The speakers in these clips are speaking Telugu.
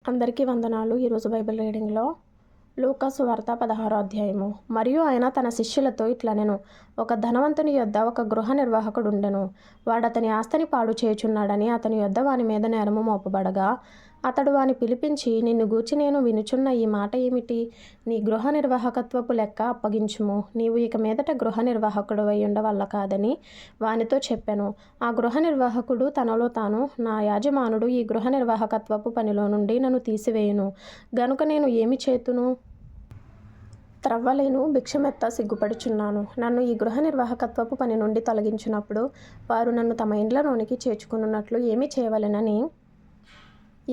అందరికీ వందనాలు. ఈరోజు బైబిల్ రీడింగ్లో లూకా సువార్త 16వ అధ్యాయము. మరియు ఆయన తన శిష్యులతో ఇట్లనెను, ఒక ధనవంతుని యొద్ద ఒక గృహ నిర్వాహకుడుండెను. వాడతని ఆస్తిని పాడు చేయుచున్నాడని అతని యొద్ద వాని మీద నేరము మోపబడగా, అతడు వాని పిలిపించి, నిన్ను గూర్చి నేను వినుచున్న ఈ మాట ఏమిటి? నీ గృహ నిర్వాహకత్వపు లెక్క అప్పగించుము. నీవు ఇక మీదట గృహ నిర్వాహకుడవై ఉండవల్ల కాదని వానితో చెప్పెను. ఆ గృహ నిర్వాహకుడు తనలో తాను, నా యాజమానుడు ఈ గృహ నిర్వాహకత్వపు పనిలో నుండి నన్ను తీసివేయును గనుక నేను ఏమి చేతును? త్రవ్వలేను, భిక్షమెత్త సిగ్గుపడుచున్నాను. నన్ను ఈ గృహ నిర్వాహకత్వపు పని నుండి తొలగించినప్పుడు వారు నన్ను తమ ఇండ్లలోనికి చేర్చుకున్నట్లు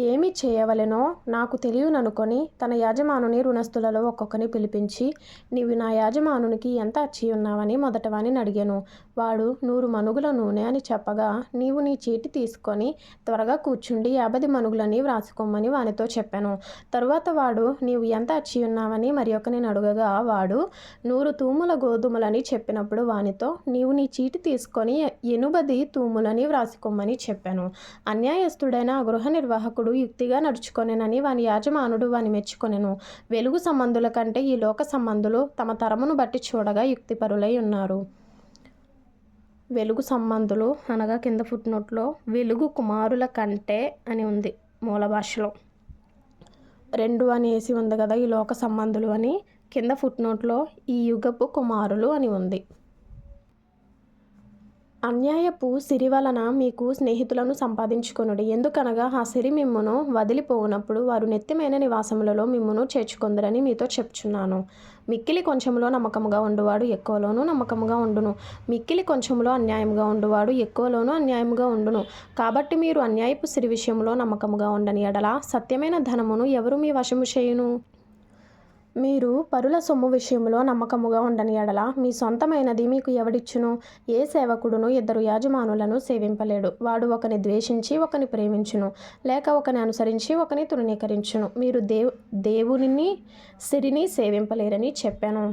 ఏమి చేయవలెనో నాకు తెలియననుకొని తన యాజమానుని రుణస్థులలో ఒక్కొక్కని పిలిపించి, నీవు నా యాజమానునికి ఎంత అచ్చి ఉన్నావని మొదట వానిని అడిగాను. వాడు 100 మనుగుల నూనె అని చెప్పగా, నీవు నీ చీటి తీసుకొని త్వరగా కూర్చుండి 50 మనుగులని వ్రాసుకోమని వానితో చెప్పాను. తరువాత వాడు, నీవు ఎంత అచ్చి ఉన్నావని మరి ఒకని అడుగగా, వాడు 100 తూముల గోధుమలని చెప్పినప్పుడు వానితో, నీవు నీ చీటి తీసుకొని 80 తూములని వ్రాసుకోమని చెప్పాను. అన్యాయస్తుడైన ఆ గృహ నిర్వాహకుడు యుక్తిగా నడుచుకొనెనని వాని యాజమానుడు వాని మెచ్చుకొనెను. వెలుగు సంబంధుల కంటే ఈ లోక సంబంధులు తమ తరమును బట్టి చూడగా యుక్తిపరులై ఉన్నారు. వెలుగు సంబంధులు అనగా కింద ఫుట్నోట్లో వెలుగు కుమారుల కంటే అని ఉంది మూల భాషలో. 2 అని వేసి ఉంది కదా, ఈ లోక సంబంధులు అని. కింద ఫుట్నోట్లో ఈ యుగపు కుమారులు అని ఉంది. అన్యాయపు సిరి వలన మీకు స్నేహితులను సంపాదించుకొనుడి. ఎందుకనగా ఆ సిరి మిమ్మును వదిలిపోవునప్పుడు వారు నెత్తిమైన నివాసములలో మిమ్మును చేర్చుకొందురని మీతో చెప్పుచున్నాను. మిక్కిలి కొంచెములో నమ్మకముగా ఉండువాడు ఎక్కువలోనూ నమ్మకముగా ఉండును. మిక్కిలి కొంచెములో అన్యాయముగా ఉండువాడు ఎక్కువలోనూ అన్యాయముగా ఉండును. కాబట్టి మీరు అన్యాయపు సిరి విషయంలో నమ్మకముగా ఉండని ఎడల సత్యమైన ధనమును ఎవరు మీ వశము చేయును? మీరు పరుల సొమ్ము విషయంలో నమ్మకముగా ఉండని ఎడల మీ సొంతమైనది మీకు ఎవడిచ్చును? ఏ సేవకుడును 2 యాజమానులను సేవింపలేడు. వాడు ఒకని ద్వేషించి ఒకని ప్రేమించును, లేక ఒకని అనుసరించి ఒకని తృణీకరించును. మీరు దేవునిని సిరిని సేవింపలేరని చెప్పాను.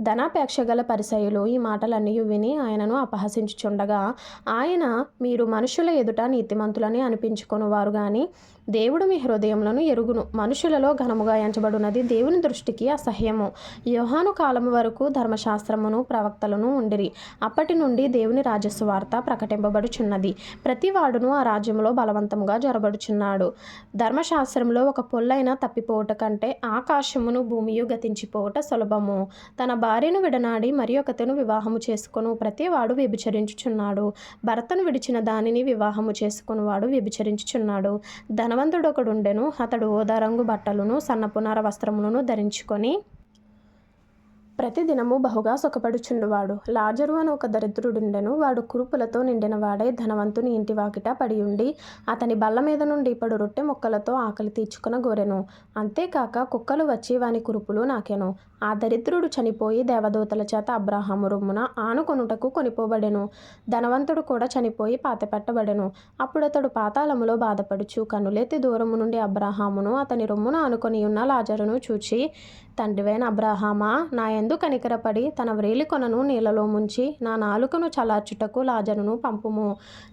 ధనాపేక్ష గల పరిసయ్యులు ఈ మాటలన్నీ విని ఆయనను అపహసించుచుండగా, ఆయన, మీరు మనుషుల ఎదుట నీతిమంతులని అనిపించుకొనువారు గాని దేవుడు మీ హృదయములను ఎరుగును. మనుషులలో ఘనముగా ఎంచబడినది దేవుని దృష్టికి అసహ్యము. యోహాను కాలము వరకు ధర్మశాస్త్రమును ప్రవక్తలను ఉండిరి. అప్పటి నుండి దేవుని రాజ్యసువార్త ప్రకటింపబడుచున్నది. ప్రతి వాడును ఆ రాజ్యములో బలవంతముగా జొరబడుచున్నాడు. ధర్మశాస్త్రంలో ఒక పొల్లైన తప్పిపోవుట కంటే ఆకాశమును భూమియు గతించిపోవుట సులభము. తన భార్యను విడనాడి మరి ఒకతను వివాహము చేసుకొను ప్రతివాడు వ్యభిచరించుచున్నాడు. భర్తను విడిచిన దానిని వివాహము చేసుకొనువాడు వ్యభిచరించుచున్నాడు. ధనవంతుడొకడుండెను. అతడు ఓదారంగు బట్టలను సన్నపునార వస్త్రములను ధరించుకొని ప్రతిదినము బహుగా సుఖపడుచుండువాడు. లాజరు అని ఒక దరిద్రుడుండెను. వాడు కురుపులతో నిండిన వాడై ధనవంతుని ఇంటి వాకిట పడియుండి అతని బల్ల మీద నుండి ఇప్పుడు రొట్టె ముక్కలతో ఆకలి తీర్చుకొనగోరెను. అంతేకాక కుక్కలు వచ్చి వాని కురుపులు నాకెను. ఆ దరిద్రుడు చనిపోయి దేవదూతల చేత అబ్రాహాము రొమ్మున ఆనుకొనుటకు కొనిపోబడెను. ధనవంతుడు కూడా చనిపోయి పాతిపెట్టబడెను. అప్పుడతడు పాతాళములో బాధపడుచు కన్నులెత్తి దూరము నుండి అబ్రాహామును అతని రొమ్మున ఆనుకొని ఉన్న లాజరును చూచి, తండ్రివైన అబ్రాహామా, నా యందు కనికరపడి తన వ్రేలికొనను నీళ్లలో ముంచి నా నాలుకను చలార్చుటకు లాజరును పంపుము.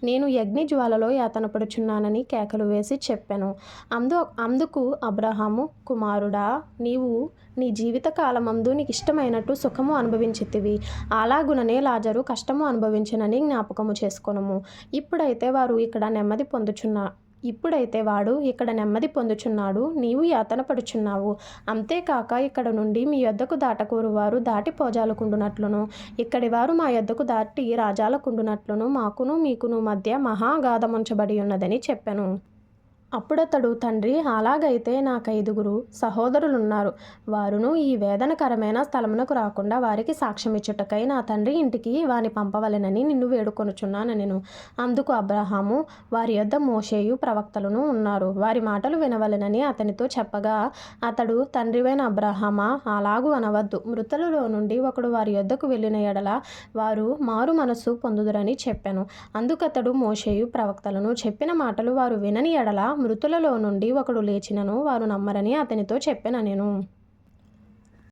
నేను అగ్ని జ్వాలలో యాతన పడుచున్నానని కేకలు వేసి చెప్పెను. అందుకు అబ్రాహాము, కుమారుడా, నీవు నీ జీవిత కాలమందు నీకు ఇష్టమైనట్టు సుఖము అనుభవించితివి. అలాగుననే లాజరు కష్టము అనుభవించినని జ్ఞాపకము చేసుకొనుము. ఇప్పుడైతే వాడు ఇక్కడ నెమ్మది పొందుచున్నాడు, నీవు యాతన పడుచున్నావు. అంతేకాక ఇక్కడ నుండి మీ యొద్దకు దాటకూరు వారు దాటి పోజాలకుండునట్లును, ఇక్కడి వారు మా యొద్దకు దాటి రాజాలకుండునట్లును మాకును మీకును మధ్య మహాగాధముంచబడి ఉన్నదని చెప్పెను. అప్పుడతడు, తండ్రి, అలాగైతే నాకు 5 సహోదరులున్నారు. వారును ఈ వేదనకరమైన స్థలమునకు రాకుండా వారికి సాక్ష్యమిచ్చుటకై నా తండ్రి ఇంటికి వాని పంపవలెనని నిన్ను వేడుకొనుచున్నానెను. అందుకు అబ్రాహాము, వారి యొద్ద మోషేయు ప్రవక్తలను ఉన్నారు, వారి మాటలు వినవలెనని అతనితో చెప్పగా, అతడు, తండ్రివైన అబ్రాహామా, అలాగు అనవద్దు. మృతులలో నుండి ఒకడు వారి యొద్దకు వెళ్ళిన ఎడల వారు మారు మనస్సు పొందుదురని చెప్పెను. అందుకతడు మోషేయు ప్రవక్తలను చెప్పిన మాటలు వారు వినని ఎడల మృతులలో నుండి ఒకడు లేచినను వారు నమ్మరని అతనితో చెప్పెననెను.